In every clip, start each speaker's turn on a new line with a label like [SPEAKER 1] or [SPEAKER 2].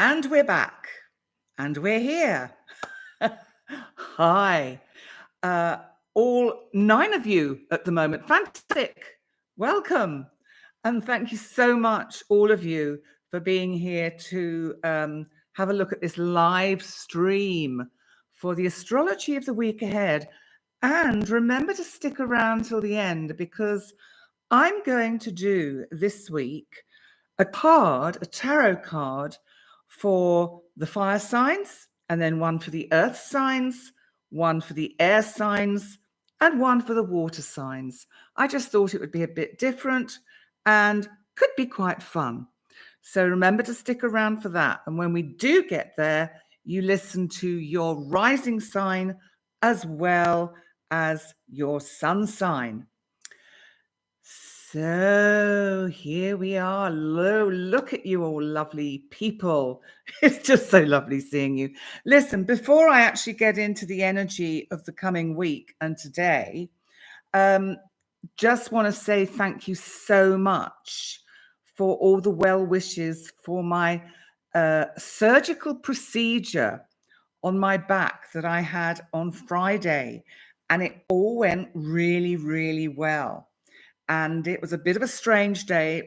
[SPEAKER 1] And we're back. And we're here. Hi. All 9 of you at the moment. Fantastic. Welcome. And thank you so much, all of you, for being here to have a look at this live stream for the astrology of the week ahead. And remember to stick around till the end, because I'm going to do this week a tarot card for the fire signs, and then one for the earth signs, one for the air signs, and one for the water signs. I just thought it would be a bit different and could be quite fun. So remember to stick around for that. And when we do get there, you listen to your rising sign as well as your sun sign. So here we are. Look at you all, lovely people. It's just so lovely seeing you. Listen, before I actually get into the energy of the coming week and today, just want to say thank you so much for all the well wishes for my surgical procedure on my back that I had on Friday. And it all went really, really well. And it was a bit of a strange day. I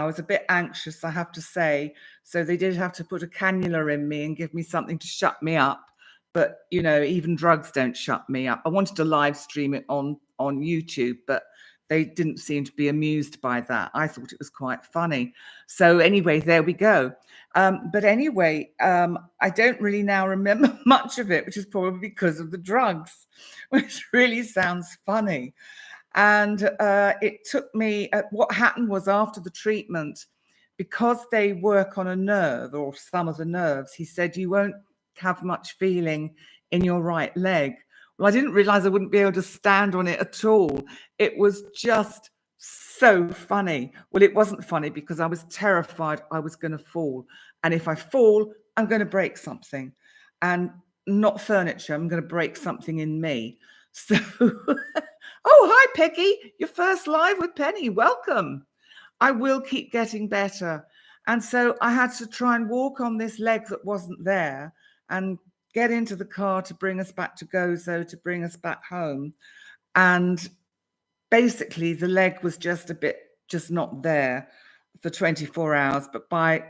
[SPEAKER 1] was a bit anxious, I have to say. So they did have to put a cannula in me and give me something to shut me up. But, you know, even drugs don't shut me up. I wanted to live stream it on YouTube, but they didn't seem to be amused by that. I thought it was quite funny. So anyway, there we go. But anyway, I don't really now remember much of it, which is probably because of the drugs, which really sounds funny. And it took me, what happened was after the treatment, because they work on a nerve or some of the nerves, he said, you won't have much feeling in your right leg. Well, I didn't realize I wouldn't be able to stand on it at all. It was just so funny. Well, it wasn't funny because I was terrified I was going to fall. And if I fall, I'm going to break something. And not furniture, I'm going to break something in me. So... Oh, hi, Peggy. Your first live with Penny. Welcome. I will keep getting better. And so I had to try and walk on this leg that wasn't there and get into the car to bring us back to Gozo, to bring us back home. And basically the leg was just not there for 24 hours. But by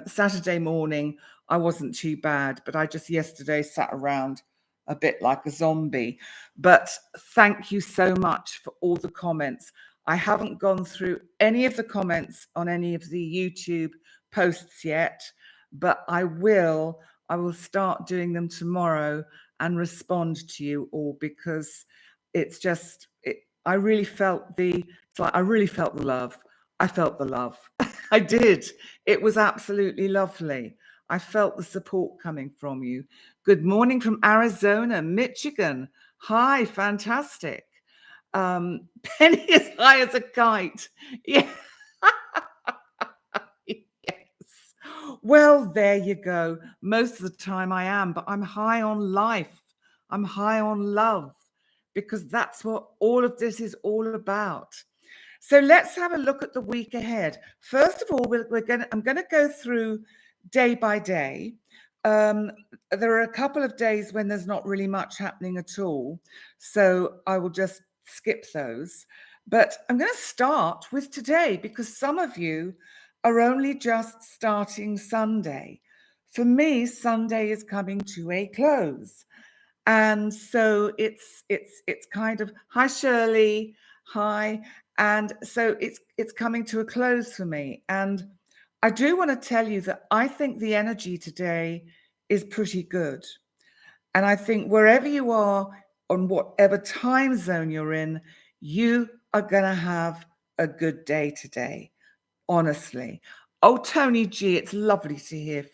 [SPEAKER 1] Saturday morning, I wasn't too bad. But I just yesterday sat around a bit like a zombie. But thank you so much for all the comments. I haven't gone through any of the comments on any of the YouTube posts yet, but I will start doing them tomorrow and respond to you all, because it's just, I really felt the love. I felt the love. I did. It was absolutely lovely. I felt the support coming from you. Good morning from Arizona, Michigan. Hi, fantastic. Penny as high as a kite. Yeah. Yes. Well, there you go. Most of the time I am, but I'm high on life. I'm high on love, because that's what all of this is all about. So let's have a look at the week ahead. First of all, I'm going to go through day by day. There are a couple of days when there's not really much happening at all, so I will just skip those. But I'm going to start with today, because some of you are only just starting Sunday. For me, Sunday is coming to a close. And so it's kind of, hi Shirley, hi. And so it's coming to a close for me. And I do want to tell you that I think the energy today is pretty good. And I think wherever you are, on whatever time zone you're in, you are going to have a good day today, honestly. Oh, Tony G, it's lovely to hear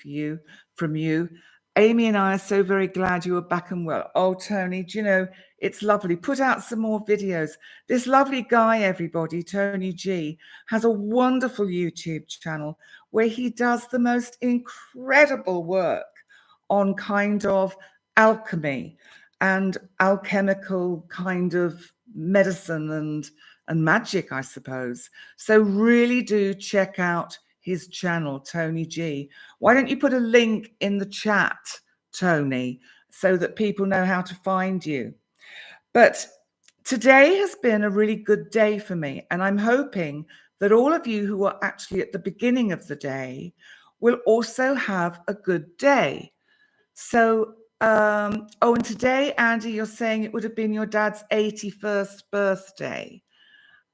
[SPEAKER 1] from you. Amy and I are so very glad you are back and well. Oh, Tony, do you know, it's lovely. Put out some more videos. This lovely guy, everybody, Tony G, has a wonderful YouTube channel where he does the most incredible work on kind of alchemy and alchemical kind of medicine and magic, I suppose. So really do check out his channel, Tony G. Why don't you put a link in the chat, Tony, so that people know how to find you? But today has been a really good day for me, and I'm hoping that all of you who are actually at the beginning of the day will also have a good day. So, oh, and today, Andy, you're saying it would have been your dad's 81st birthday.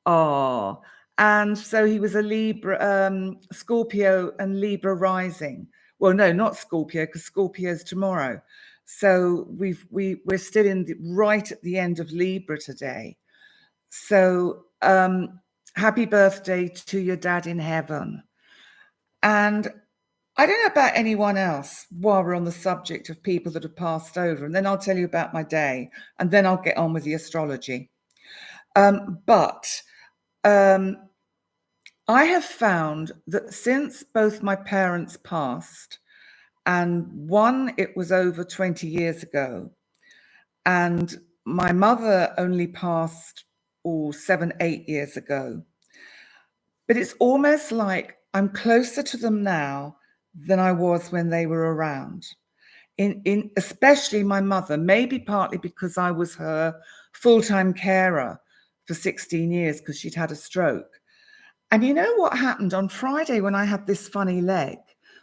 [SPEAKER 1] Oh, and so he was a Libra, Scorpio and Libra rising. Well, no, not Scorpio, because Scorpio's tomorrow. So we're still right at the end of Libra today. So happy birthday to your dad in heaven. And I don't know about anyone else while we're on the subject of people that have passed over, and then I'll tell you about my day, and then I'll get on with the astrology. But I have found that since both my parents passed, and one, it was over 20 years ago, and my mother only passed 7, 8 years ago. But it's almost like I'm closer to them now than I was when they were around. In especially my mother, maybe partly because I was her full-time carer for 16 years because she'd had a stroke. And you know what happened on Friday when I had this funny leg,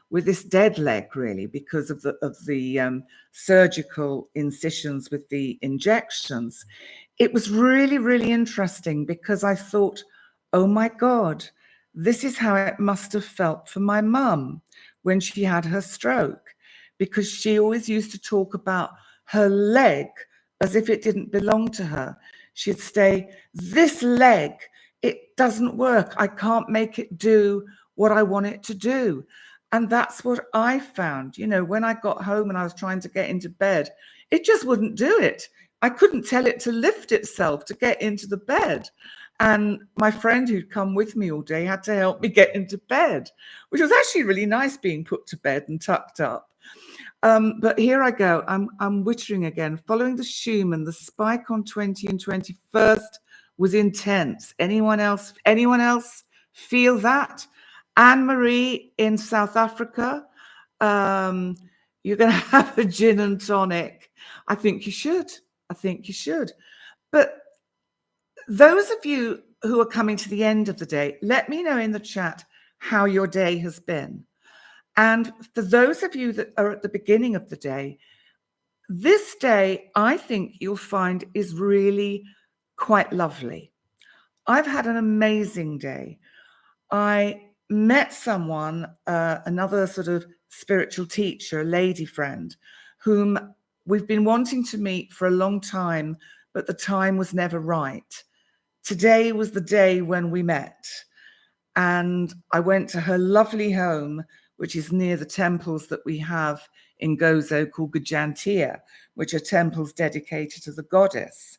[SPEAKER 1] with this dead leg really, because of the surgical incisions with the injections? It was really, really interesting because I thought, oh my God, this is how it must have felt for my mum when she had her stroke, because she always used to talk about her leg as if it didn't belong to her. She'd say, this leg, it doesn't work. I can't make it do what I want it to do. And that's what I found. You know, when I got home and I was trying to get into bed, it just wouldn't do it. I couldn't tell it to lift itself to get into the bed. And my friend who'd come with me all day had to help me get into bed, which was actually really nice being put to bed and tucked up. But here I go. I'm wittering again. Following the Schumann, the spike on 20 and 21st was intense. Anyone else feel that? Anne-Marie in South Africa, you're going to have a gin and tonic. I think you should. But those of you who are coming to the end of the day, let me know in the chat how your day has been. And for those of you that are at the beginning of the day, this day, I think you'll find is really quite lovely. I've had an amazing day. I met someone, another sort of spiritual teacher, a lady friend, whom we've been wanting to meet for a long time, but the time was never right. Today was the day when we met, and I went to her lovely home, which is near the temples that we have in Gozo called Gajantia, which are temples dedicated to the goddess.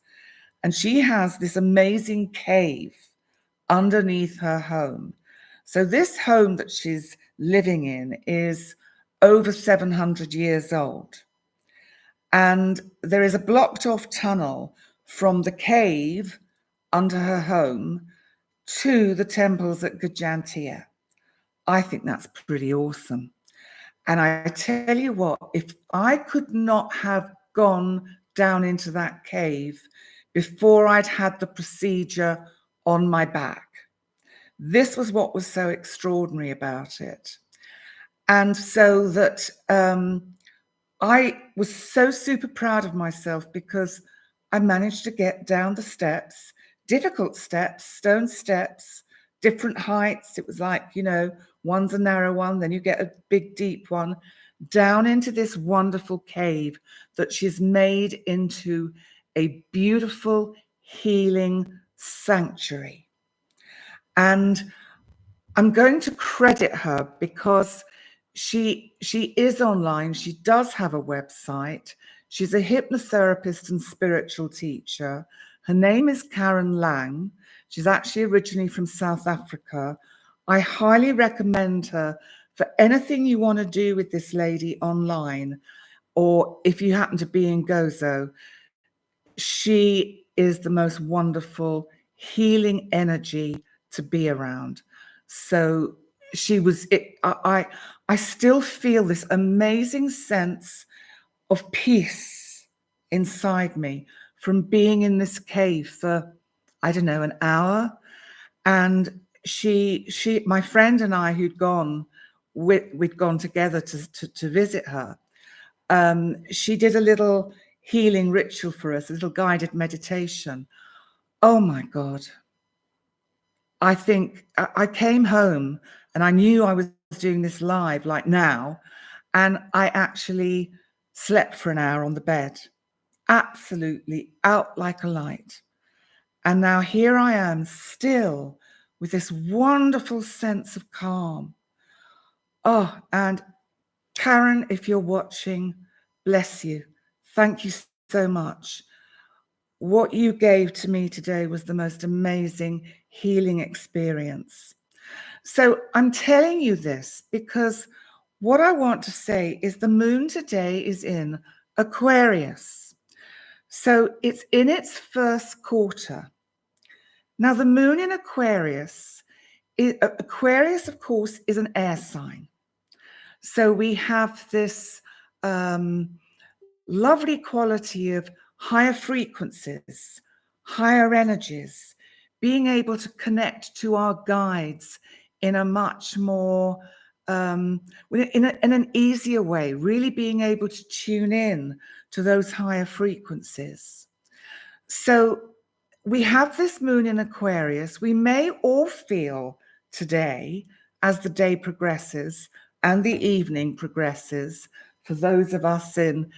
[SPEAKER 1] And she has this amazing cave underneath her home. So this home that she's living in is over 700 years old. And there is a blocked off tunnel from the cave under her home to the temples at Gajantia. I think that's pretty awesome. And I tell you what, if I could not have gone down into that cave before I'd had the procedure on my back, this was what was so extraordinary about it. And so that I was so super proud of myself because I managed to get down the steps, difficult steps, stone steps, different heights. It was like, you know, one's a narrow one, then you get a big, deep one, down into this wonderful cave that she's made into a beautiful healing sanctuary. And I'm going to credit her because she is online. She does have a website. She's a hypnotherapist and spiritual teacher. Her name is Karen Lang. She's actually originally from South Africa. I highly recommend her for anything you want to do with this lady online, or if you happen to be in Gozo. She is the most wonderful healing energy to be around. So she was it. I still feel this amazing sense of peace inside me from being in this cave for, I don't know, an hour. And my friend and I, who'd gone, we'd gone together to visit her. She did a little healing ritual for us, a little guided meditation. Oh my God. I think I came home and I knew I was doing this live like now. And I actually slept for an hour on the bed, absolutely out like a light. And now here I am still with this wonderful sense of calm. Oh, and Karen, if you're watching, bless you. Thank you so much. What you gave to me today was the most amazing healing experience. So I'm telling you this because what I want to say is the moon today is in Aquarius. So it's in its first quarter. Now, the moon in Aquarius, of course, is an air sign. So we have this lovely quality of higher frequencies, higher energies, being able to connect to our guides in a much more, in an easier way, really being able to tune in to those higher frequencies. So we have this moon in Aquarius. We may all feel today, as the day progresses and the evening progresses, for those of us in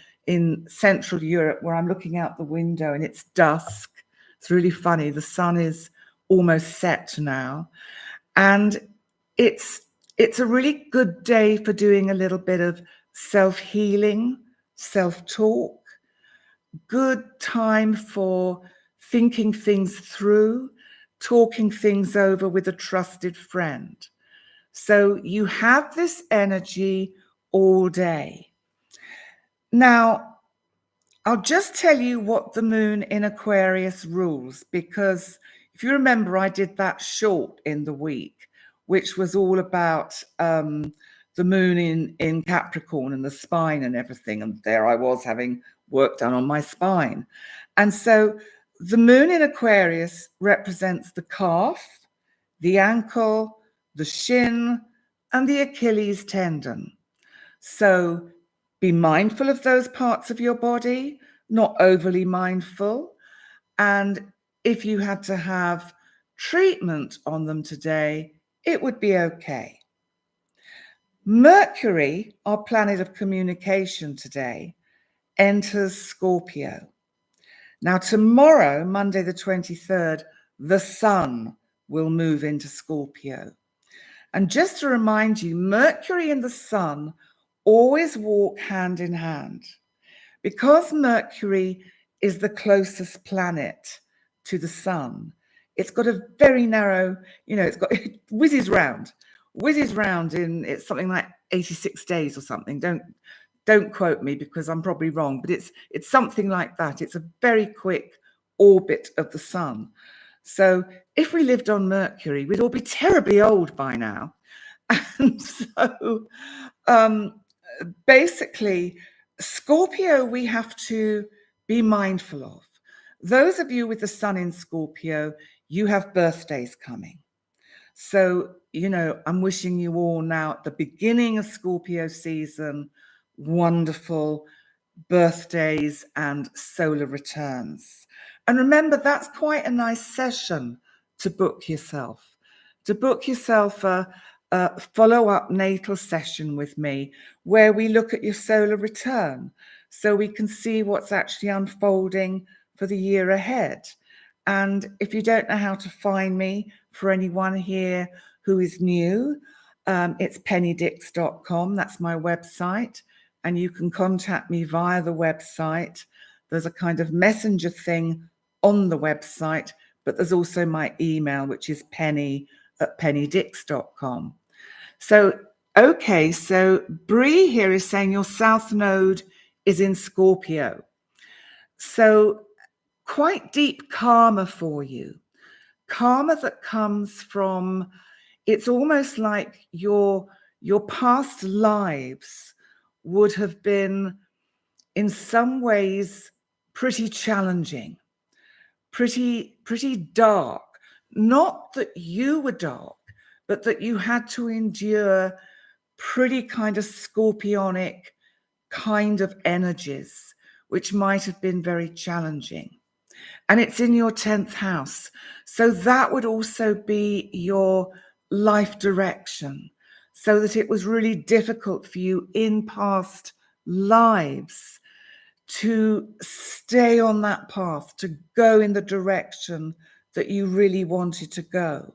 [SPEAKER 1] Central Europe, where I'm looking out the window and it's dusk. It's really funny. The sun is almost set now. And it's a really good day for doing a little bit of self-healing, self-talk, good time for thinking things through, talking things over with a trusted friend. So you have this energy all day. Now, I'll just tell you what the moon in Aquarius rules, because if you remember, I did that short in the week, which was all about the moon in Capricorn and the spine and everything. And there I was having work done on my spine. And so the moon in Aquarius represents the calf, the ankle, the shin, and the Achilles tendon. So be mindful of those parts of your body, not overly mindful. And if you had to have treatment on them today, it would be okay. Mercury, our planet of communication today, enters Scorpio. Now, tomorrow, Monday the 23rd, the sun will move into Scorpio. And just to remind you, Mercury and the sun always walk hand in hand. Because Mercury is the closest planet to the sun, it's got a very narrow, it whizzes round in, it's something like 86 days or something. Don't quote me because I'm probably wrong, but it's something like that. It's a very quick orbit of the sun. So if we lived on Mercury, we'd all be terribly old by now. And so basically, Scorpio, we have to be mindful of. Those of you with the sun in Scorpio, you have birthdays coming. So, I'm wishing you all now at the beginning of Scorpio season, wonderful birthdays and solar returns. And remember, that's quite a nice session to book yourself. A follow-up natal session with me where we look at your solar return so we can see what's actually unfolding for the year ahead. And if you don't know how to find me, for anyone here who is new, it's pennydix.com. That's my website. And you can contact me via the website. There's a kind of messenger thing on the website, but there's also my email, which is penny@pennydix.com. So, okay, so Bree here is saying your South Node is in Scorpio. So quite deep karma for you. Karma that comes from it's almost like your past lives would have been in some ways pretty challenging, pretty dark. Not that you were dark, but that you had to endure pretty kind of scorpionic kind of energies, which might have been very challenging. And it's in your 10th house. So that would also be your life direction, so that it was really difficult for you in past lives to stay on that path, to go in the direction that you really wanted to go.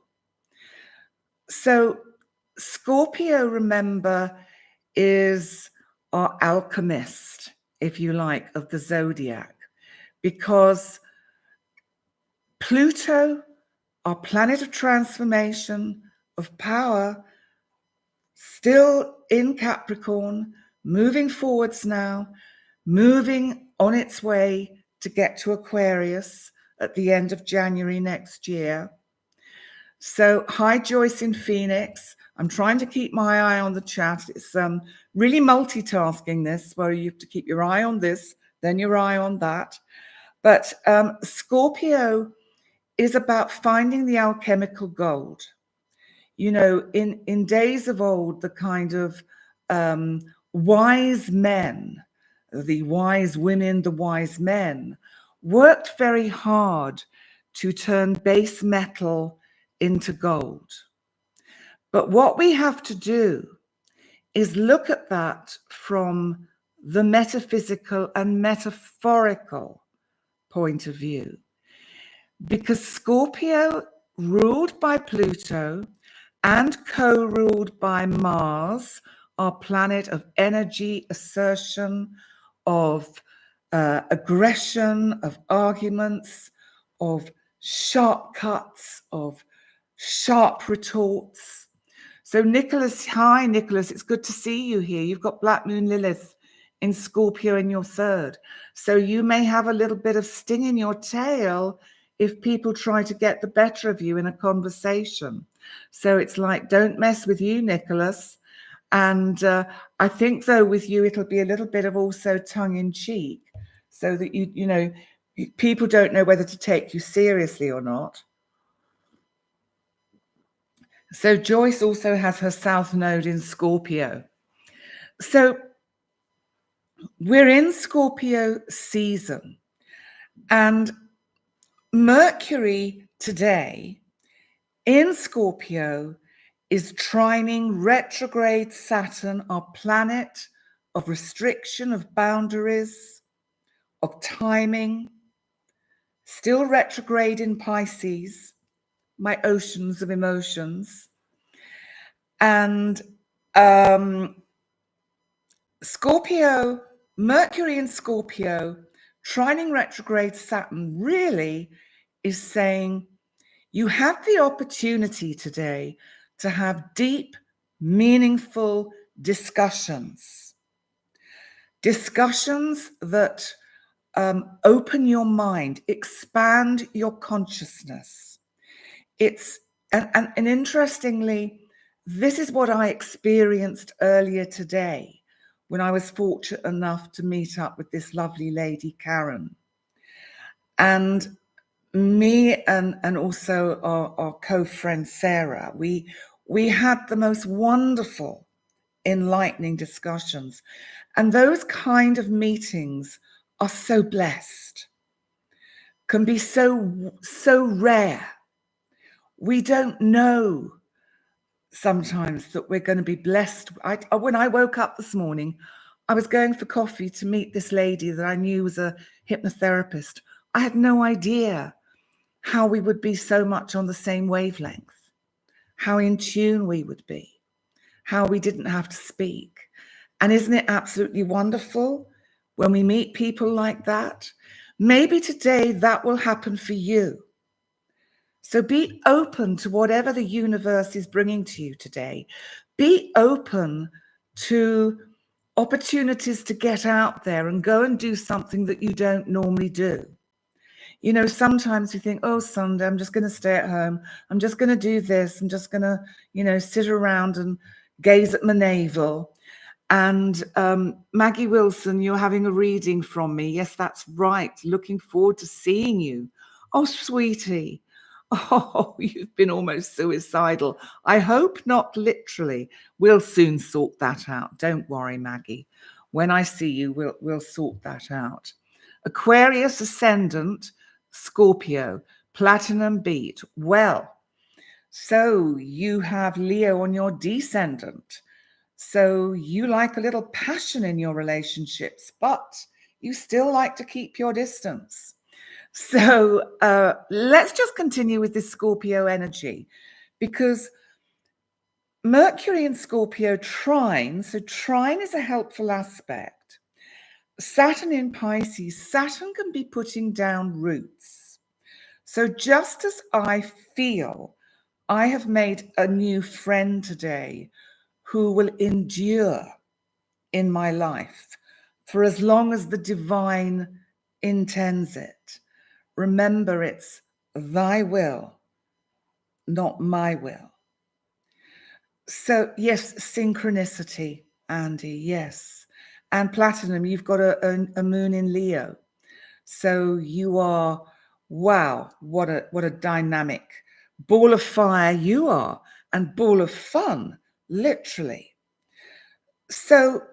[SPEAKER 1] So Scorpio, remember, is our alchemist, if you like, of the zodiac, because Pluto, our planet of transformation, of power, still in Capricorn, moving forwards now, moving on its way to get to Aquarius at the end of January next year. So hi, Joyce in Phoenix. I'm trying to keep my eye on the chat. It's really multitasking this, where you have to keep your eye on this, then your eye on that. But Scorpio is about finding the alchemical gold. You know, in days of old, the kind of wise men, the wise women, the wise men, worked very hard to turn base metal into gold. But what we have to do is look at that from the metaphysical and metaphorical point of view. Because Scorpio, ruled by Pluto and co-ruled by Mars, our planet of energy, assertion, of aggression, of arguments, of sharp cuts, of sharp retorts. So Nicholas, hi Nicholas, it's good to see you here. You've got Black Moon Lilith in Scorpio in your 3rd. So you may have a little bit of sting in your tail if people try to get the better of you in a conversation. So it's like, don't mess with you, Nicholas. And I think, though, with you, it'll be a little bit of also tongue in cheek, so that you know, people don't know whether to take you seriously or not. So Joyce also has her South Node in Scorpio. So we're in Scorpio season, and Mercury today in Scorpio is trining retrograde Saturn, our planet of restriction, of boundaries, of timing, still retrograde in Pisces, my oceans of emotions. And Scorpio, Mercury in Scorpio, trining retrograde Saturn really is saying you have the opportunity today to have deep, meaningful discussions that open your mind, expand your consciousness. And interestingly, this is what I experienced earlier today when I was fortunate enough to meet up with this lovely lady, Karen. And me and also our co-friend, Sarah, we had the most wonderful, enlightening discussions. And those kind of meetings are so blessed, can be so rare. We don't know sometimes that we're going to be blessed. When I woke up this morning, I was going for coffee to meet this lady that I knew was a hypnotherapist. I had no idea how we would be so much on the same wavelength, how in tune we would be, how we didn't have to speak. And isn't it absolutely wonderful when we meet people like that? Maybe today that will happen for you. So be open to whatever the universe is bringing to you today. Be open to opportunities to get out there and go and do something that you don't normally do. You know, sometimes we think, oh, Sunday, I'm just going to stay at home. I'm just going to do this. I'm just going to, you know, sit around and gaze at my navel. And Maggie Wilson, you're having a reading from me. Yes, that's right. Looking forward to seeing you. Oh, sweetie. Oh, you've been almost suicidal. I hope not literally. We'll soon sort that out. Don't worry, Maggie. When I see you, we'll sort that out. Aquarius ascendant, Scorpio, platinum beat. Well, so you have Leo on your descendant. So you like a little passion in your relationships, but you still like to keep your distance. So let's just continue with this Scorpio energy, because Mercury in Scorpio trine. So trine is a helpful aspect. Saturn in Pisces, Saturn can be putting down roots. So just as I feel I have made a new friend today who will endure in my life for as long as the divine intends it. Remember, it's thy will, not my will. So, yes, synchronicity, Andy, yes. And platinum, you've got a moon in Leo. So you are, wow, what a dynamic ball of fire you are, and ball of fun, literally. So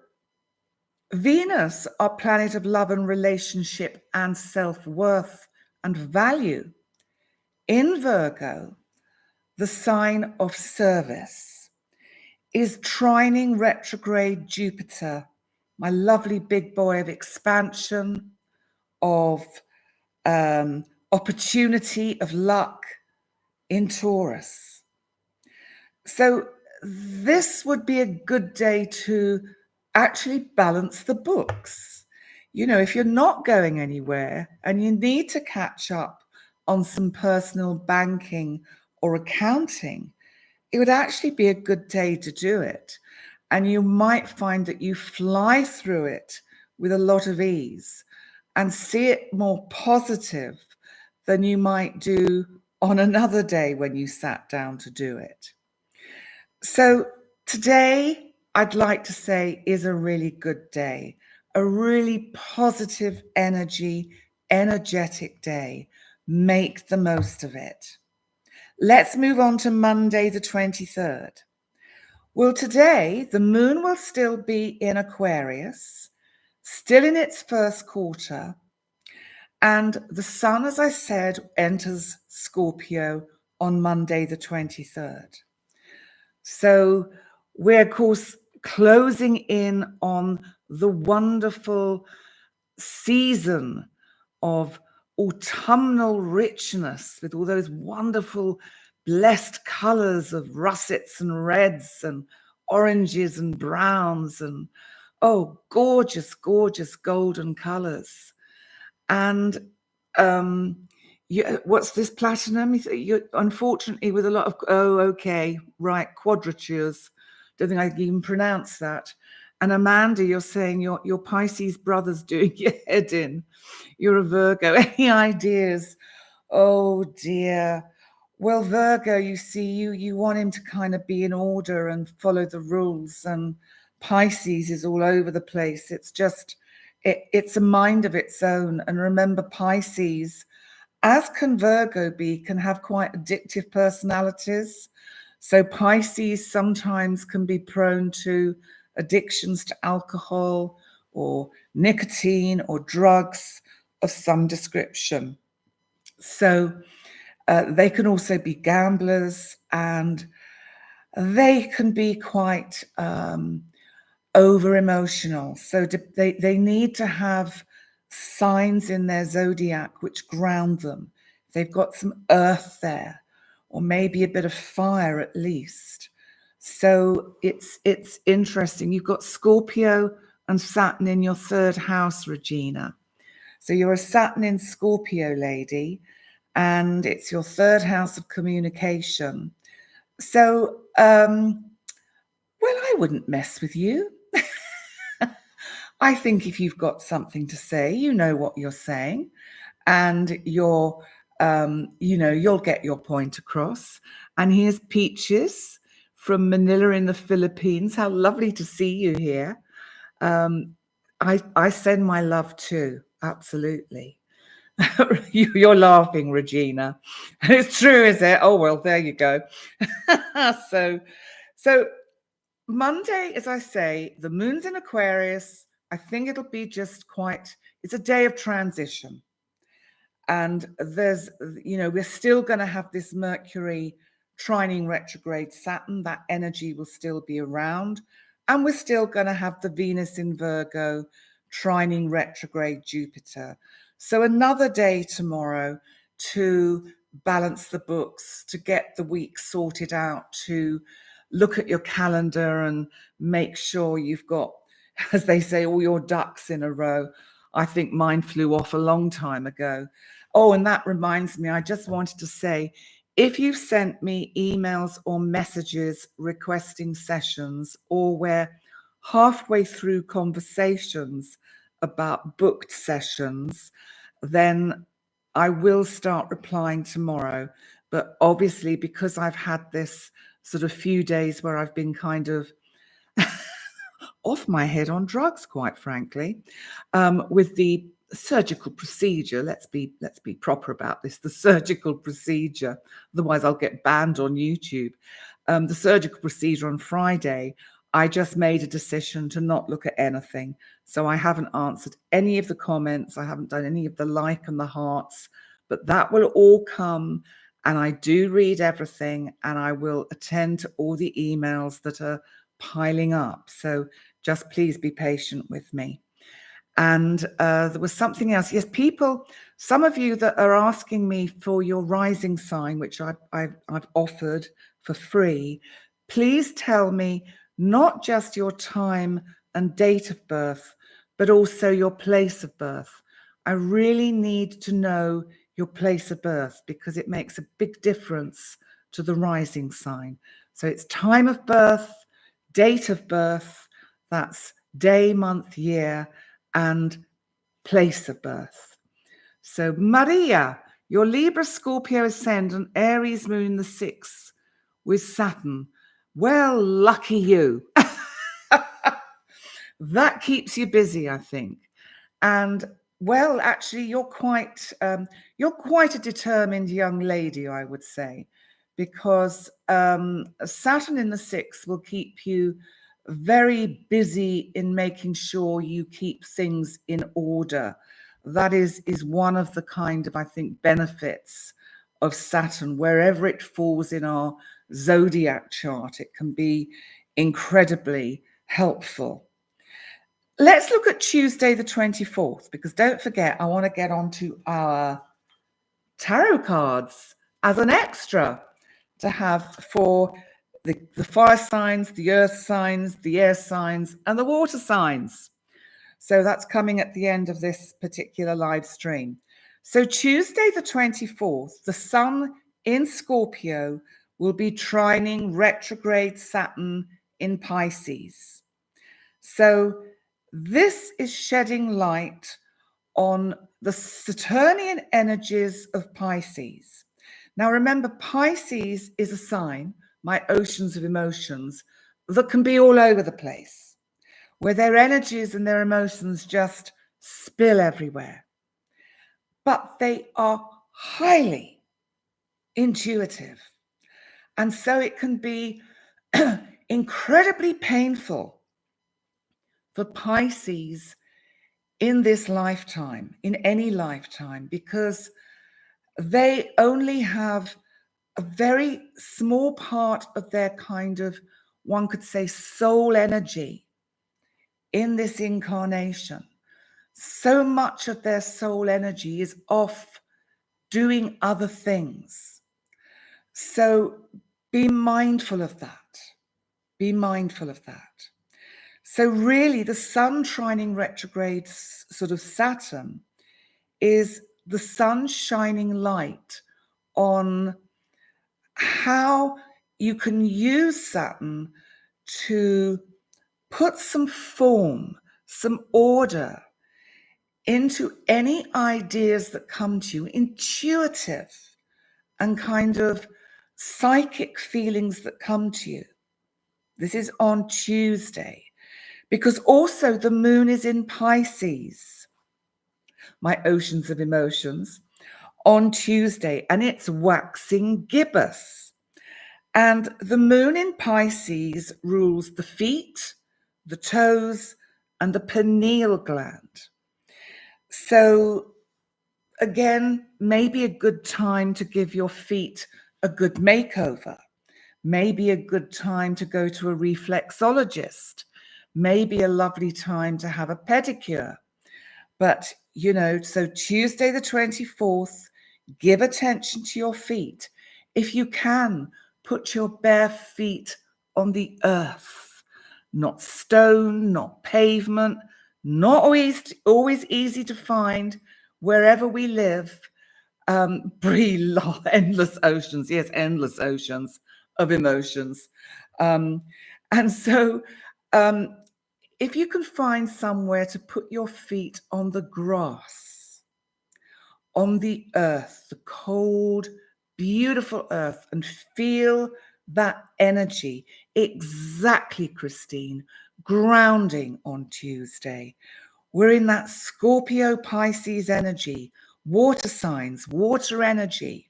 [SPEAKER 1] Venus, our planet of love and relationship and self-worth and value, in Virgo, the sign of service, is trining retrograde Jupiter, my lovely big boy of expansion, of opportunity, of luck, in Taurus. So this would be a good day to actually balance the books. You know, if you're not going anywhere and you need to catch up on some personal banking or accounting, it would actually be a good day to do it. And you might find that you fly through it with a lot of ease and see it more positive than you might do on another day when you sat down to do it. So today, I'd like to say, is a really good day, a really positive energy, energetic day. Make the most of it. Let's move on to Monday, the 23rd. Well, today, the moon will still be in Aquarius, still in its first quarter. And the sun, as I said, enters Scorpio on Monday, the 23rd. So we're, of course, closing in on the wonderful season of autumnal richness with all those wonderful blessed colors of russets and reds and oranges and browns and, oh, gorgeous, gorgeous golden colors. And what's this platinum? You're unfortunately with a lot of, oh, okay, right, quadratures. Don't think I can even pronounce that. And Amanda, you're saying your Pisces brother's doing your head in. You're a Virgo. Any ideas? Oh dear. Well, Virgo, you see, you want him to kind of be in order and follow the rules. And Pisces is all over the place. It's just, it's a mind of its own. And remember, Pisces, as can Virgo be, can have quite addictive personalities. So Pisces sometimes can be prone to addictions to alcohol or nicotine or drugs of some description. So they can also be gamblers, and they can be quite over emotional. So they need to have signs in their zodiac which ground them. They've got some earth there, or maybe a bit of fire at least. So it's interesting. You've got Scorpio and Saturn in your third house, Regina. So you're a Saturn in Scorpio lady, and it's your third house of communication. So, well, I wouldn't mess with you. I think if you've got something to say, you know what you're saying. and you'll get your point across. And here's Peaches from Manila in the Philippines. How lovely to see you here. I send my love too, absolutely. You're laughing, Regina. It's true, is it? Oh, well, there you go. So Monday, as I say, the moon's in Aquarius. I think it'll be it's a day of transition. And we're still going to have this Mercury trining retrograde Saturn. That energy will still be around. And we're still going to have the Venus in Virgo trining retrograde Jupiter. So another day tomorrow to balance the books, to get the week sorted out, to look at your calendar and make sure you've got, as they say, all your ducks in a row. I think mine flew off a long time ago. Oh, and that reminds me, I just wanted to say, if you've sent me emails or messages requesting sessions, or we're halfway through conversations about booked sessions, then I will start replying tomorrow. But obviously, because I've had this sort of few days where I've been kind of off my head on drugs, quite frankly, with the surgical procedure. Let's be proper about this. The surgical procedure, otherwise I'll get banned on YouTube. The surgical procedure on Friday, I just made a decision to not look at anything. So I haven't answered any of the comments. I haven't done any of the like and the hearts, but that will all come. And I do read everything, and I will attend to all the emails that are piling up. So just please be patient with me. And there was something else. Yes, some of you that are asking me for your rising sign, which I've offered for free, please tell me not just your time and date of birth, but also your place of birth. I really need to know your place of birth because it makes a big difference to the rising sign. So it's time of birth, date of birth, that's day, month, year, and place of birth. So Maria, your Libra Scorpio ascendant and Aries moon in the 6th with Saturn. Well, lucky you. That keeps you busy, I think. And well, actually, you're quite a determined young lady, I would say, because Saturn in the 6th will keep you very busy in making sure you keep things in order. That is one of the kind of, I think, benefits of Saturn. Wherever it falls in our zodiac chart, it can be incredibly helpful. Let's look at Tuesday the 24th, because don't forget, I want to get onto our tarot cards as an extra to have for the fire signs, the earth signs, the air signs, and the water signs. So that's coming at the end of this particular live stream. So Tuesday the 24th, the sun in Scorpio will be trining retrograde Saturn in Pisces. So this is shedding light on the Saturnian energies of Pisces. Now, remember, Pisces is a sign, my oceans of emotions, that can be all over the place, where their energies and their emotions just spill everywhere. But they are highly intuitive. And so it can be incredibly painful for Pisces in this lifetime, in any lifetime, because they only have a very small part of their kind of, one could say, soul energy in this incarnation. So much of their soul energy is off doing other things. So be mindful of that. Be mindful of that. So really, the sun trining retrograde sort of Saturn is the sun shining light on how you can use Saturn to put some form, some order into any ideas that come to you, intuitive and kind of psychic feelings that come to you. This is on Tuesday, because also the moon is in Pisces, my oceans of emotions, on Tuesday, and it's waxing gibbous. And the moon in Pisces rules the feet, the toes, and the pineal gland. So again, maybe a good time to give your feet a good makeover. Maybe a good time to go to a reflexologist. Maybe a lovely time to have a pedicure. But, so Tuesday the 24th, give attention to your feet. If you can, put your bare feet on the earth, not stone, not pavement, not always easy to find wherever we live. Endless oceans, yes, endless oceans of emotions. And so if you can find somewhere to put your feet on the grass, on the earth, the cold, beautiful earth, and feel that energy, exactly, Christine, grounding on Tuesday. We're in that Scorpio Pisces energy, water signs, water energy.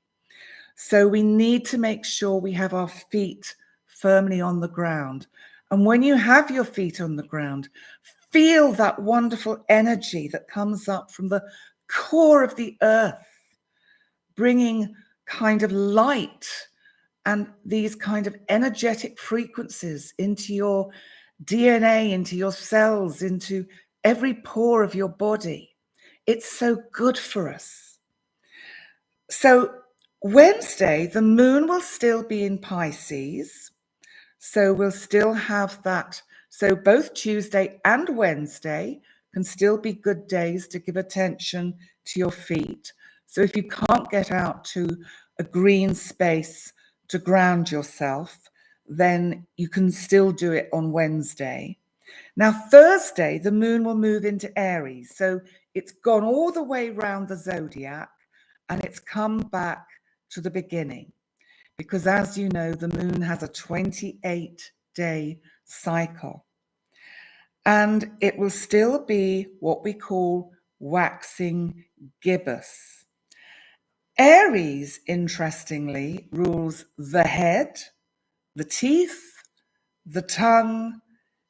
[SPEAKER 1] So we need to make sure we have our feet firmly on the ground. And when you have your feet on the ground, feel that wonderful energy that comes up from the core of the earth, bringing kind of light and these kind of energetic frequencies into your DNA, into your cells, into every pore of your body. It's so good for us. So Wednesday, the moon will still be in Pisces. So we'll still have that. So both Tuesday and Wednesday can still be good days to give attention to your feet. So if you can't get out to a green space to ground yourself, then you can still do it on Wednesday. Now, Thursday, the moon will move into Aries. So it's gone all the way around the zodiac and it's come back to the beginning. Because as you know, the moon has a 28-day cycle. And it will still be what we call waxing gibbous. Aries, interestingly, rules the head, the teeth, the tongue,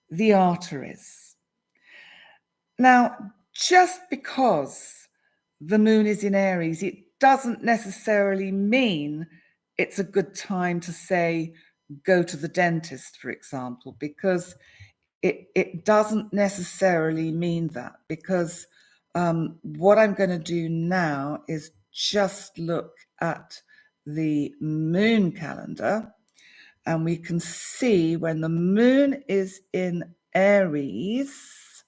[SPEAKER 1] the arteries. Now, just because the moon is in Aries, it doesn't necessarily mean it's a good time to say, go to the dentist, for example, because it doesn't necessarily mean that. Because what I'm going to do now is just look at the moon calendar, and we can see when the moon is in Aries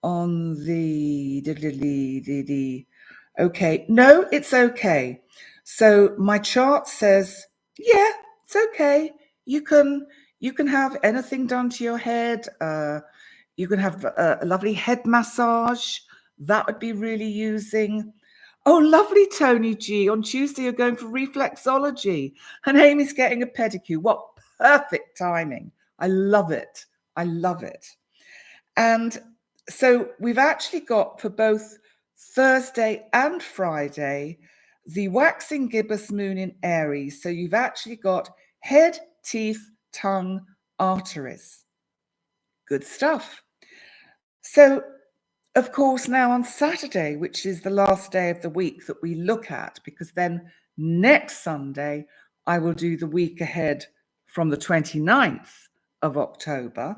[SPEAKER 1] on the okay, no, it's okay. So my chart says, yeah, it's okay. You can have anything done to your head. You can have a lovely head massage. That would be really using. Oh, lovely, Tony G. On Tuesday, you're going for reflexology. And Amy's getting a pedicure. What perfect timing. I love it. I love it. And so we've actually got for both Thursday and Friday, the waxing gibbous moon in Aries. So you've actually got head, teeth, tongue, arteries. Good stuff. So, of course, now on Saturday, which is the last day of the week that we look at, because then next Sunday, I will do the week ahead from the 29th of October.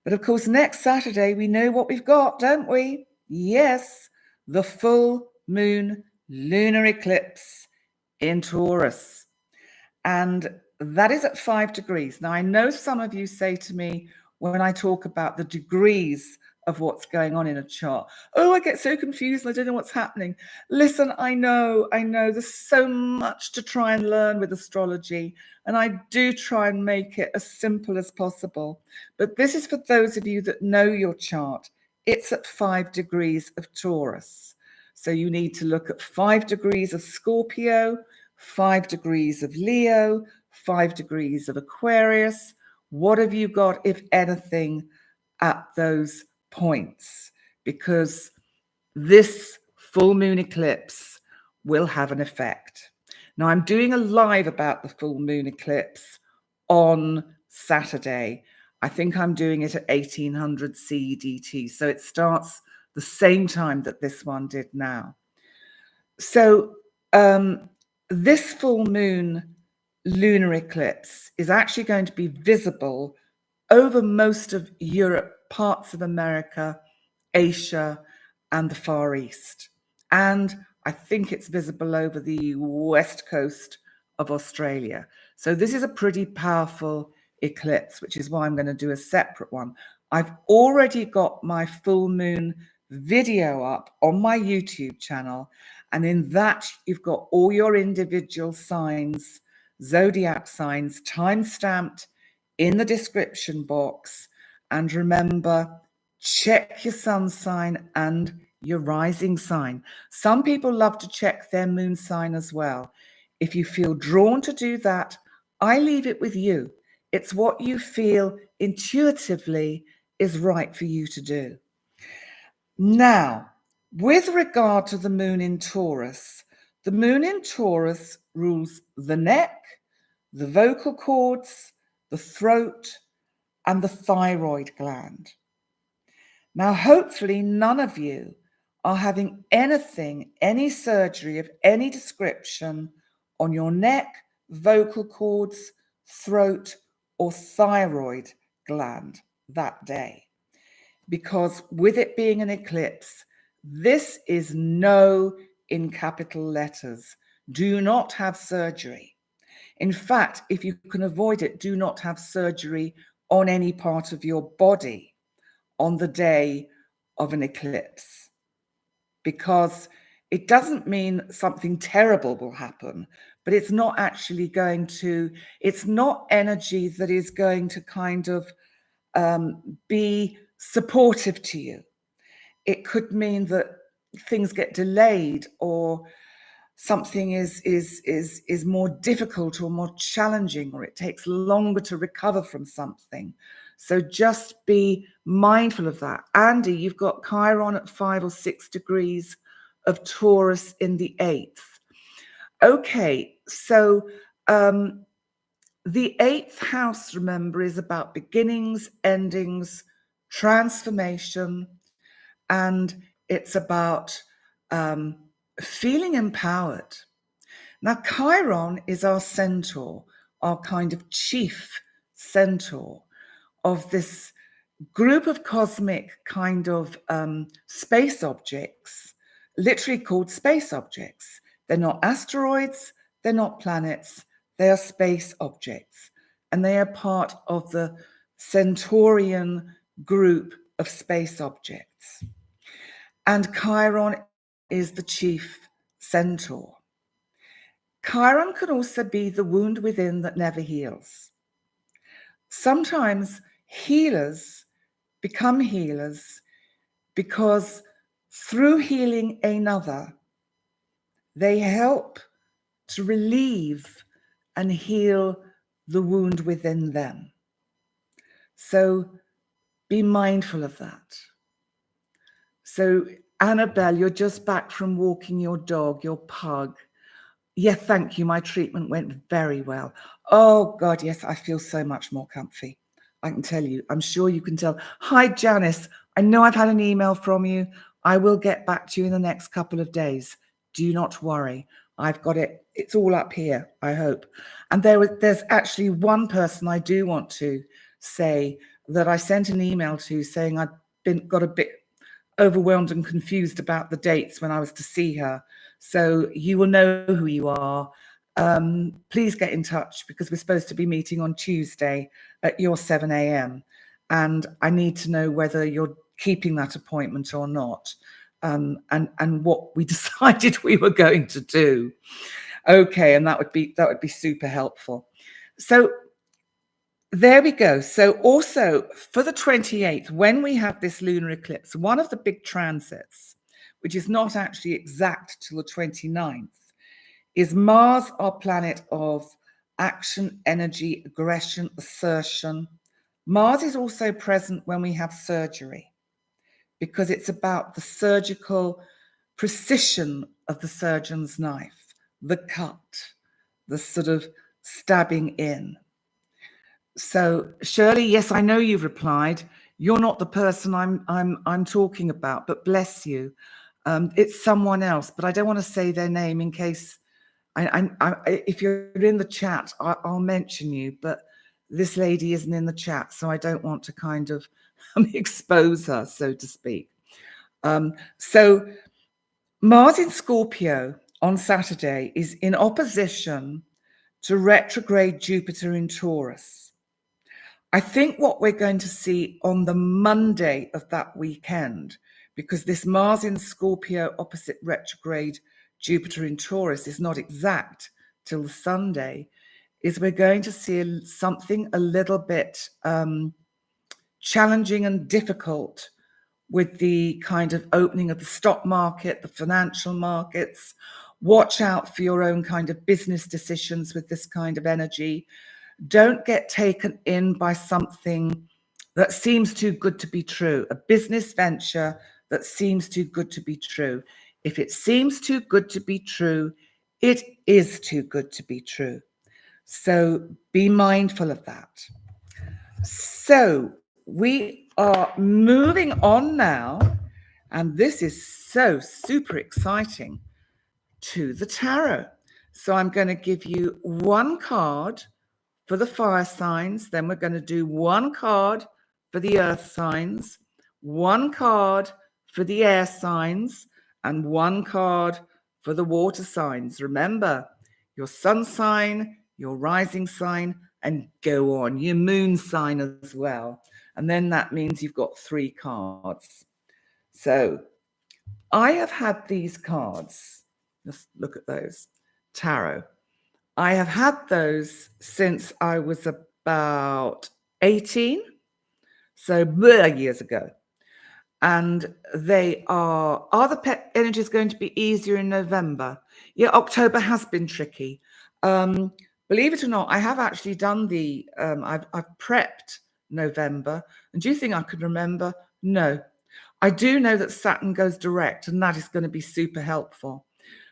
[SPEAKER 1] But of course, next Saturday, we know what we've got, don't we? Yes, the full moon lunar eclipse in Taurus. And that is at 5 degrees. Now, I know some of you say to me when I talk about the degrees of what's going on in a chart, oh, I get so confused. I don't know what's happening. Listen, I know there's so much to try and learn with astrology, and I do try and make it as simple as possible. But this is for those of you that know your chart it's at 5 degrees of Taurus. So you need to look at 5 degrees of Scorpio, 5 degrees of Leo, 5 degrees of Aquarius. What have you got, if anything, at those points? Because this full moon eclipse will have an effect. Now, I'm doing a live about the full moon eclipse on Saturday. I think I'm doing it at 1800 CEDT. So it starts the same time that this one did now. So this full moon lunar eclipse is actually going to be visible over most of Europe, parts of America, Asia, and the Far East. And I think it's visible over the west coast of Australia. So this is a pretty powerful eclipse, which is why I'm going to do a separate one. I've already got my full moon video up on my YouTube channel. And in that, you've got all your individual signs, zodiac signs, time-stamped in the description box. And remember, check your sun sign and your rising sign. Some people love to check their moon sign as well. If you feel drawn to do that, I leave it with you. It's what you feel intuitively is right for you to do. Now, with regard to the moon in Taurus, the moon in Taurus rules the neck, the vocal cords, the throat, and the thyroid gland. Now, hopefully none of you are having any surgery of any description on your neck, vocal cords, throat, or thyroid gland that day. Because with it being an eclipse, this is no in capital letters. Do not have surgery. In fact, if you can avoid it, do not have surgery on any part of your body on the day of an eclipse, because it doesn't mean something terrible will happen, but it's not actually going to, it's not energy that is going to kind of be supportive to you. It could mean that things get delayed, or something is more difficult or more challenging, or it takes longer to recover from something. So just be mindful of that. Andy, you've got Chiron at 5 or 6 degrees of Taurus in the 8th. Okay, so the 8th house, remember, is about beginnings, endings, transformation, and it's about feeling empowered. Now, Chiron is our centaur, our kind of chief centaur of this group of cosmic kind of space objects, literally called space objects. They're not asteroids, they're not planets, they are space objects. And they are part of the Centaurian group of space objects. And Chiron is the chief centaur. Chiron can also be the wound within that never heals. Sometimes healers become healers because through healing another, they help to relieve and heal the wound within them. So be mindful of that. So Annabelle, you're just back from walking your dog, your pug. Yeah, thank you. My treatment went very well. Oh, God, yes, I feel so much more comfy. I can tell you. I'm sure you can tell. Hi, Janice. I know I've had an email from you. I will get back to you in the next couple of days. Do not worry. I've got it. It's all up here, I hope. And there's actually one person I do want to say that I sent an email to saying I'd got a bit overwhelmed and confused about the dates when I was to see her. So you will know who you are. Please get in touch, because we're supposed to be meeting on Tuesday at your 7 a.m. And I need to know whether you're keeping that appointment or not, and what we decided we were going to do. Okay, and that would be super helpful. So there we go. So also for the 28th, when we have this lunar eclipse, one of the big transits, which is not actually exact till the 29th, is Mars, our planet of action, energy, aggression, assertion. Mars is also present when we have surgery, because it's about the surgical precision of the surgeon's knife, the cut, the sort of stabbing in. So Shirley, yes, I know you've replied. You're not the person I'm talking about, but bless you. It's someone else, but I don't want to say their name in case if you're in the chat, I'll mention you, but this lady isn't in the chat, so I don't want to kind of expose her, so to speak. So Mars in Scorpio on Saturday is in opposition to retrograde Jupiter in Taurus. I think what we're going to see on the Monday of that weekend, because this Mars in Scorpio opposite retrograde Jupiter in Taurus is not exact till the Sunday, is we're going to see something a little bit challenging and difficult with the kind of opening of the stock market, the financial markets. Watch out for your own kind of business decisions with this kind of energy. Don't get taken in by something that seems too good to be true, a business venture that seems too good to be true. If it seems too good to be true, it is too good to be true. So be mindful of that. So we are moving on now, and this is so super exciting, to the tarot. So I'm going to give you one card for the fire signs, then we're going to do one card for the earth signs, one card for the air signs, and one card for the water signs. Remember, your sun sign, your rising sign, and go on, your moon sign as well. And then that means you've got 3 cards. So I have had these cards. Just look at those. Tarot. I have had those since I was about 18, so years ago. And they are the pet energies going to be easier in November? Yeah, October has been tricky. Believe it or not, I have actually done I've prepped November. And do you think I could remember? No. I do know that Saturn goes direct, and that is going to be super helpful.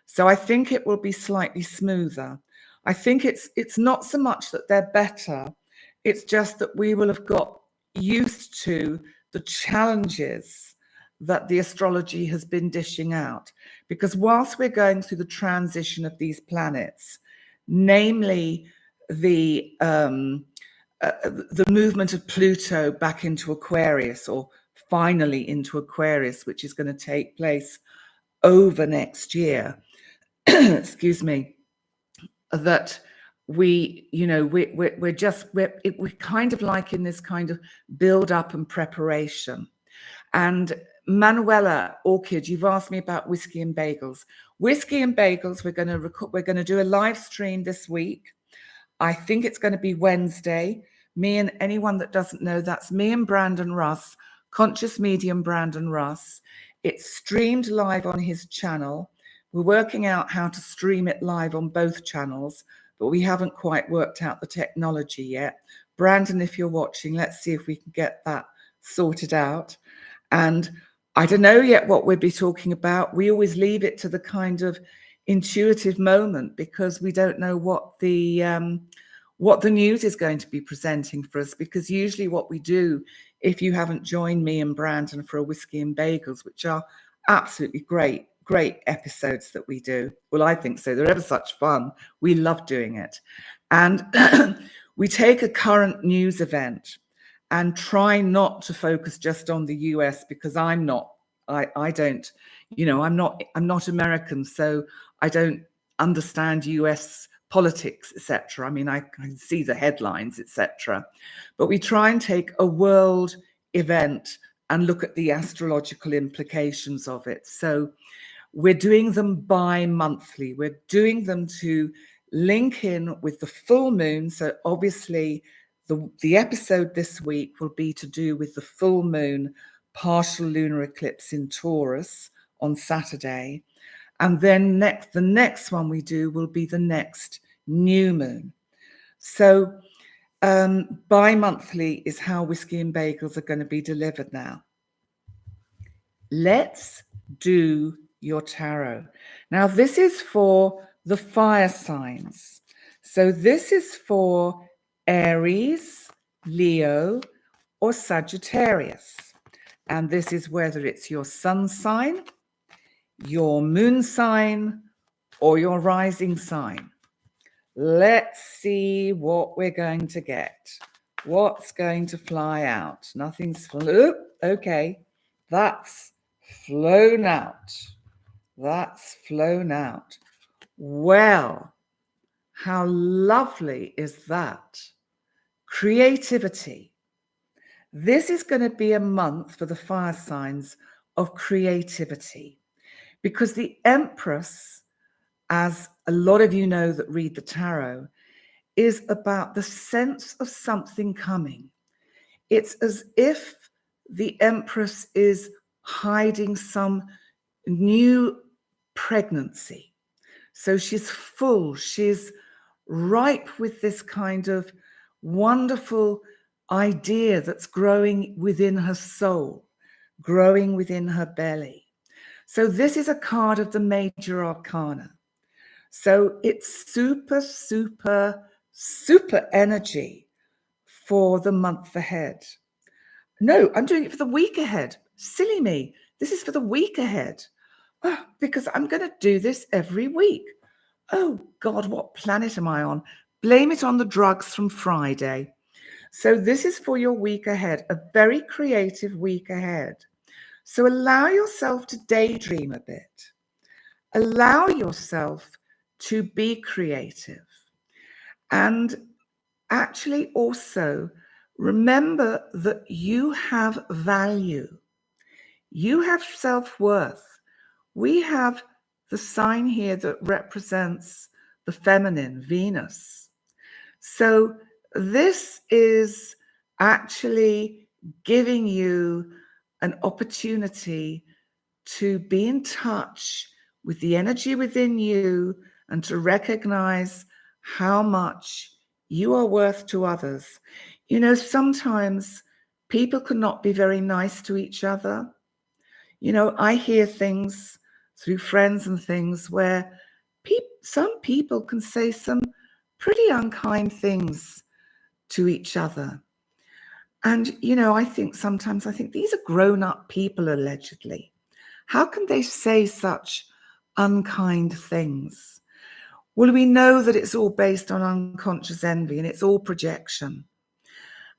[SPEAKER 1] So I think it will be slightly smoother. I think it's not so much that they're better, it's just that we will have got used to the challenges that the astrology has been dishing out. Because whilst we're going through the transition of these planets, namely the movement of Pluto back into Aquarius, or finally into Aquarius, which is going to take place over next year, excuse me, that we're kind of like in this kind of build up and preparation. And Manuela Orchid, you've asked me about whiskey and bagels. Whiskey and bagels, we're going to do a live stream this week. I think it's going to be Wednesday. Me and anyone that doesn't know, that's me and Brandon Russ, Conscious Medium Brandon Russ. It's streamed live on his channel. We're working out how to stream it live on both channels, but we haven't quite worked out the technology yet. Brandon, if you're watching, let's see if we can get that sorted out. And I don't know yet what we'll be talking about. We always leave it to the kind of intuitive moment, because we don't know what the news is going to be presenting for us. Because usually what we do, if you haven't joined me and Brandon for a whiskey and bagels, which are absolutely great episodes that we do. Well, I think so. They're ever such fun. We love doing it. And we take a current news event and try not to focus just on the US, because I don't, I'm not American, so I don't understand US politics, etc. I mean, I can see the headlines, etc. But we try and take a world event and look at the astrological implications of it. So we're doing them bi-monthly. We're doing them to link in with the full moon. So obviously The episode this week will be to do with the full moon partial lunar eclipse in Taurus on Saturday. And then the next one we do will be the next new moon. So bi-monthly is how Whiskey and Bagels are going to be delivered now. Let's do your tarot. Now, this is for the fire signs. So this is for Aries, Leo, or Sagittarius. And this is whether it's your sun sign, your moon sign, or your rising sign. Let's see what we're going to get. What's going to fly out? Nothing's okay. That's flown out. That's flown out. Well, how lovely is that? Creativity. This is going to be a month for the fire signs of creativity, because the Empress, as a lot of you know that read the tarot, is about the sense of something coming. It's as if the Empress is hiding some new pregnancy. So she's full, she's ripe with this kind of wonderful idea that's growing within her soul, growing within her belly. So this is a card of the major arcana. So it's super, super, super energy for the month ahead. No, I'm doing it for the week ahead. Silly me. This is for the week ahead. Oh, because I'm going to do this every week. Oh, God, what planet am I on? Blame it on the drugs from Friday. So this is for your week ahead, a very creative week ahead. So allow yourself to daydream a bit. Allow yourself to be creative. And actually also remember that you have value. You have self-worth. We have the sign here that represents the feminine, Venus. So this is actually giving you an opportunity to be in touch with the energy within you and to recognize how much you are worth to others. You know, sometimes people cannot be very nice to each other. You know, I hear things through friends and things where some people can say some pretty unkind things to each other. And, you know, I think these are grown-up people, allegedly. How can they say such unkind things? Well, we know that it's all based on unconscious envy and it's all projection.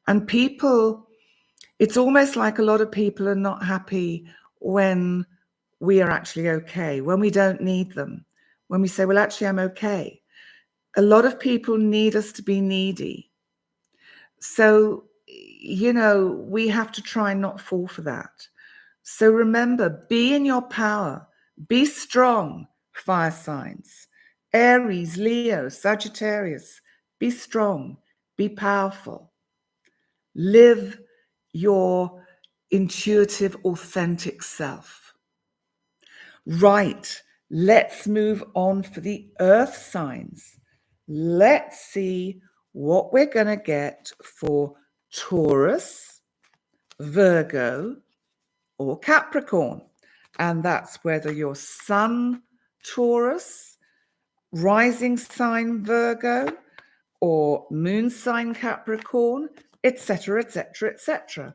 [SPEAKER 1] And people, it's almost like a lot of people are not happy when we are actually okay, when we don't need them, when we say, well, actually, I'm okay. A lot of people need us to be needy. So, you know, we have to try and not fall for that. So remember, be in your power, be strong, fire signs. Aries, Leo, Sagittarius, be strong, be powerful. Live your intuitive, authentic self. Right, let's move on for the earth signs. Let's see what we're going to get for Taurus, Virgo, or Capricorn. And that's whether you're sun Taurus, rising sign Virgo, or moon sign Capricorn, etc., etc., etc.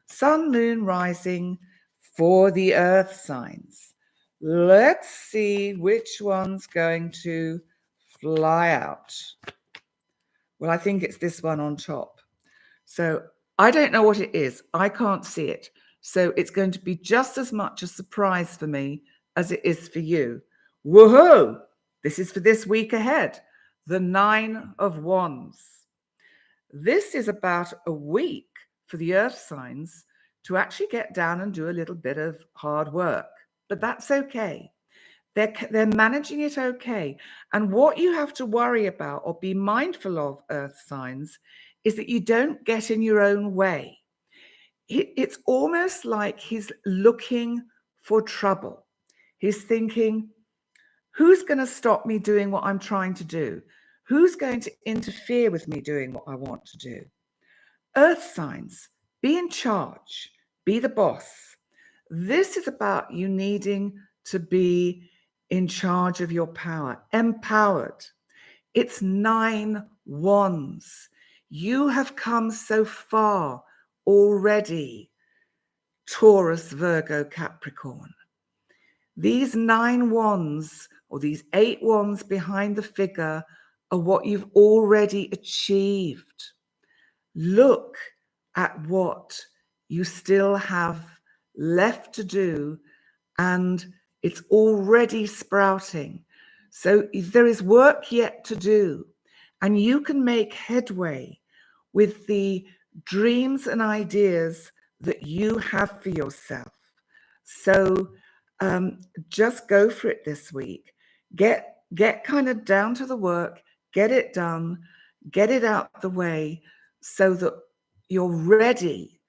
[SPEAKER 1] Sun, moon, rising for the earth signs. Let's see which one's going to fly out. Well, I think it's this one on top. So I don't know what it is. I can't see it. So it's going to be just as much a surprise for me as it is for you. Woohoo! This is for this week ahead. The 9 of Wands. This is about a week for the earth signs to actually get down and do a little bit of hard work. But that's okay. They're managing it okay. And what you have to worry about or be mindful of, earth signs, is that you don't get in your own way. It's almost like he's looking for trouble. He's thinking, who's going to stop me doing what I'm trying to do? Who's going to interfere with me doing what I want to do? Earth signs, be in charge, be the boss. This is about you needing to be in charge of your power, empowered. It's 9 wands. You have come so far already, Taurus, Virgo, Capricorn. These 9 wands, or these 8 wands behind the figure, are what you've already achieved. Look at what you still have left to do, and it's already sprouting. So there is work yet to do, and you can make headway with the dreams and ideas that you have for yourself. So just go for it this week. Get kind of down to the work, get it done, get it out the way so that you're ready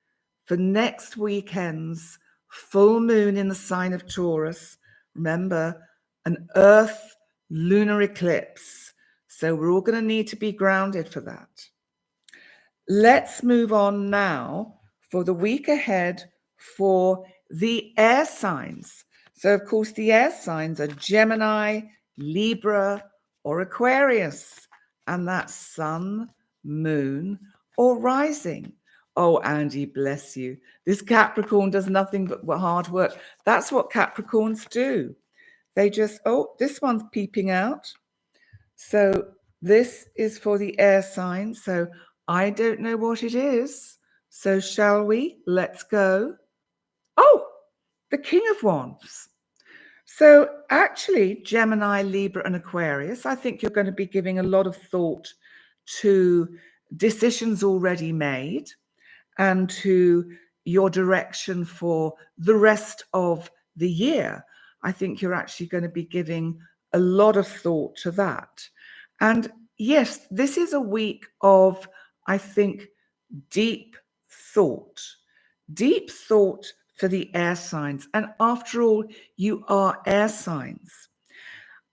[SPEAKER 1] for next weekend's full moon in the sign of Taurus. Remember, an Earth lunar eclipse. So we're all going to need to be grounded for that. Let's move on now for the week ahead for the air signs. So, of course, the air signs are Gemini, Libra, or Aquarius. And that's sun, moon, or rising. Oh, Andy, bless you. This Capricorn does nothing but hard work. That's what Capricorns do. They just, oh, this one's peeping out. So this is for the air sign. So I don't know what it is. So shall we? Let's go. Oh, the King of Wands. So actually, Gemini, Libra, and Aquarius, I think you're going to be giving a lot of thought to decisions already made and to your direction for the rest of the year. I think you're actually going to be giving a lot of thought to that. And yes, this is a week of, I think, deep thought for the air signs. And after all, you are air signs.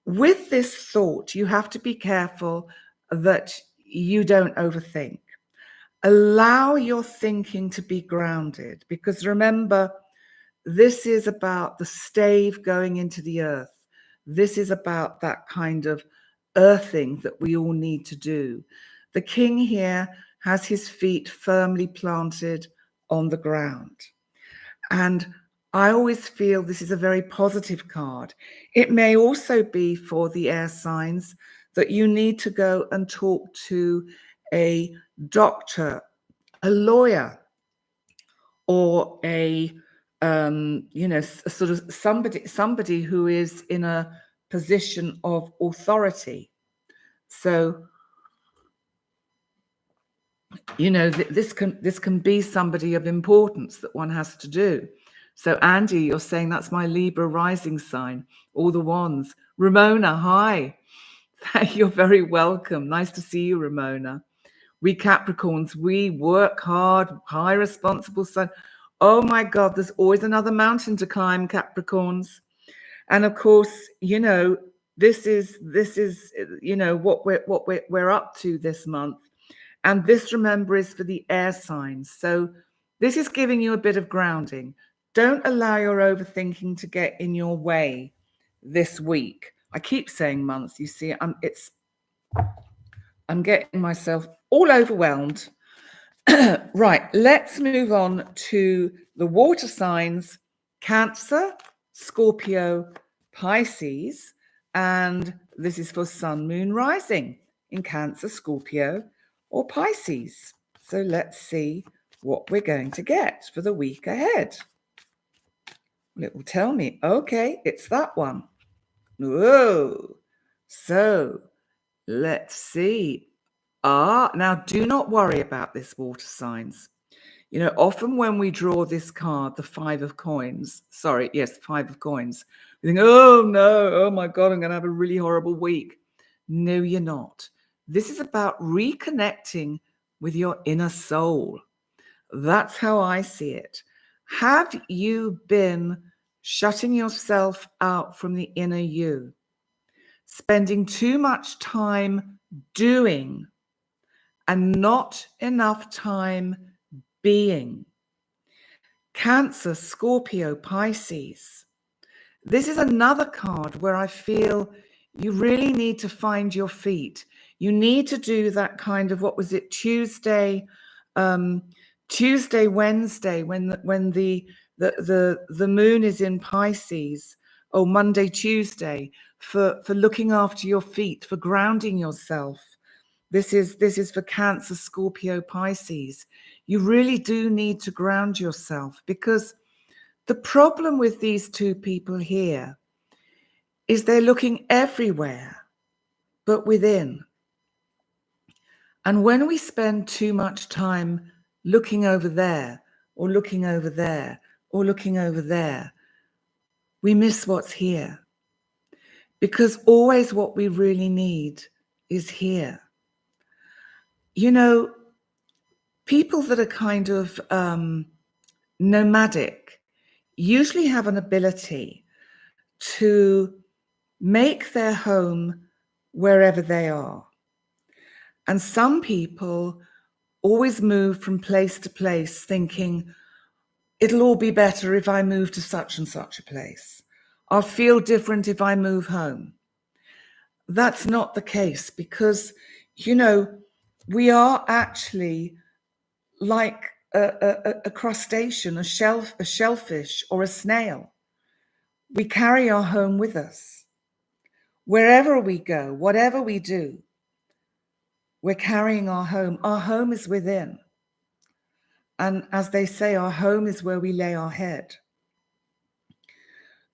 [SPEAKER 1] With this thought, you have to be careful that you don't overthink. Allow your thinking to be grounded, because remember, this is about the stave going into the earth. This is about that kind of earthing that we all need to do. The king here has his feet firmly planted on the ground. And I always feel this is a very positive card. It may also be for the air signs that you need to go and talk to a doctor, a lawyer, or a sort of somebody who is in a position of authority. So, this can be somebody of importance that one has to do. So, Andy, you're saying that's my Libra rising sign, all the wands. Ramona, hi. You're very welcome. Nice to see you, Ramona. We Capricorns, we work hard, high responsible sun. Oh my God, there's always another mountain to climb, Capricorns. And of course, this is what we're up to this month. And this, remember, is for the air signs. So this is giving you a bit of grounding. Don't allow your overthinking to get in your way this week. I keep saying month, you see, I'm getting myself all overwhelmed. Right, let's move on to the water signs, Cancer, Scorpio, Pisces, and this is for sun, moon, rising in Cancer, Scorpio, or Pisces. So let's see what we're going to get for the week ahead. Well, it will tell me, okay, it's that one. Whoa. So let's see. Now do not worry about this, water signs. Often when we draw this card, the 5 of coins, 5 of coins, we think, oh no, oh my God, I'm going to have a really horrible week. No, you're not. This is about reconnecting with your inner soul. That's how I see it. Have you been shutting yourself out from the inner you, spending too much time doing and not enough time being? Cancer, Scorpio, Pisces. This is another card where I feel you really need to find your feet. You need to do that kind of, what was it, Tuesday, Wednesday, when the moon is in Pisces, or Monday, Tuesday, for looking after your feet, for grounding yourself. This is for Cancer, Scorpio, Pisces. You really do need to ground yourself, because the problem with these two people here is they're looking everywhere but within. And when we spend too much time looking over there, or looking over there, or looking over there, we miss what's here. Because always what we really need is here. You know, people that are kind of nomadic usually have an ability to make their home wherever they are. And some people always move from place to place thinking, it'll all be better if I move to such and such a place. I'll feel different if I move home. That's not the case, because, you know, we are actually like a crustacean, a shellfish, or a snail. We carry our home with us. Wherever we go, whatever we do, we're carrying our home. Our home is within. And as they say, our home is where we lay our head.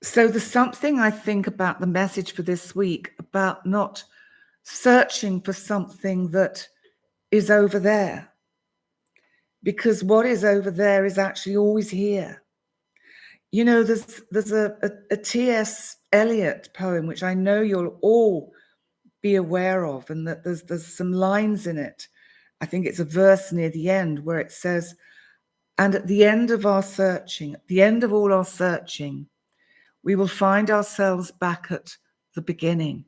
[SPEAKER 1] So there's something I think about the message for this week about not searching for something that is over there, because what is over there is actually always here. You know, there's a T.S. Eliot poem, which I know you'll all be aware of, and that there's some lines in it. I think it's a verse near the end where it says, and at the end of our searching, at the end of all our searching, we will find ourselves back at the beginning,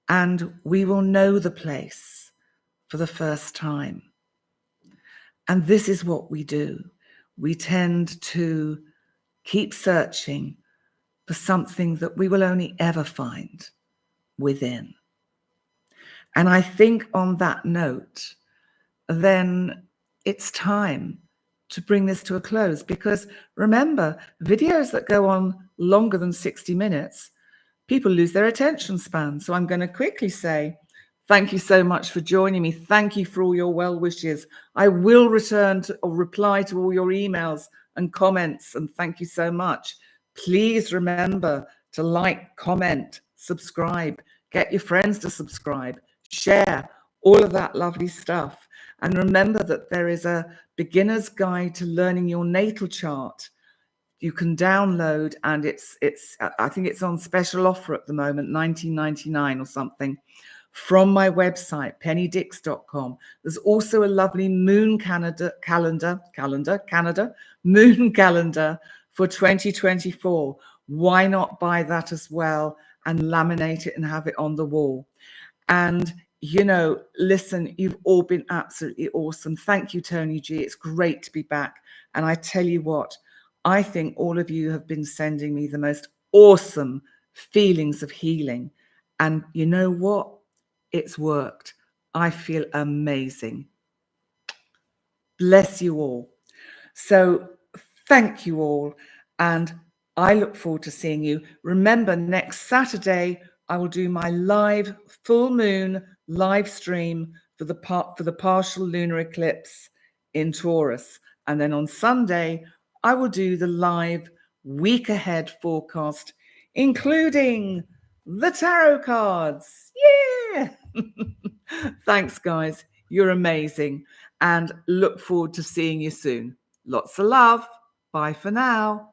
[SPEAKER 1] and we will know the place for the first time. And this is what we do. We tend to keep searching for something that we will only ever find within. And I think on that note, then it's time to bring this to a close, because remember, videos that go on longer than 60 minutes, people lose their attention span. So I'm going to quickly say, thank you so much for joining me. Thank you for all your well wishes. I will return to or reply to all your emails and comments, and thank you so much. Please remember to like, comment, subscribe, get your friends to subscribe, share, all of that lovely stuff. And remember that there is a beginner's guide to learning your natal chart you can download, and it's I think it's on special offer at the moment, $19.99 or something, from my website, pennydix.com. There's also a lovely moon calendar moon calendar for 2024. Why not buy that as well and laminate it and have it on the wall? And, you know, listen, you've all been absolutely awesome. Thank you, Tony G. It's great to be back. And I tell you what, I think all of you have been sending me the most awesome feelings of healing. And you know what? It's worked. I feel amazing. Bless you all. So thank you all. And I look forward to seeing you. Remember, next Saturday, I will do my live full moon live stream for the partial lunar eclipse in Taurus. And then on Sunday, I will do the live week ahead forecast, including the tarot cards. Yeah. Thanks, guys. You're amazing. And look forward to seeing you soon. Lots of love. Bye for now.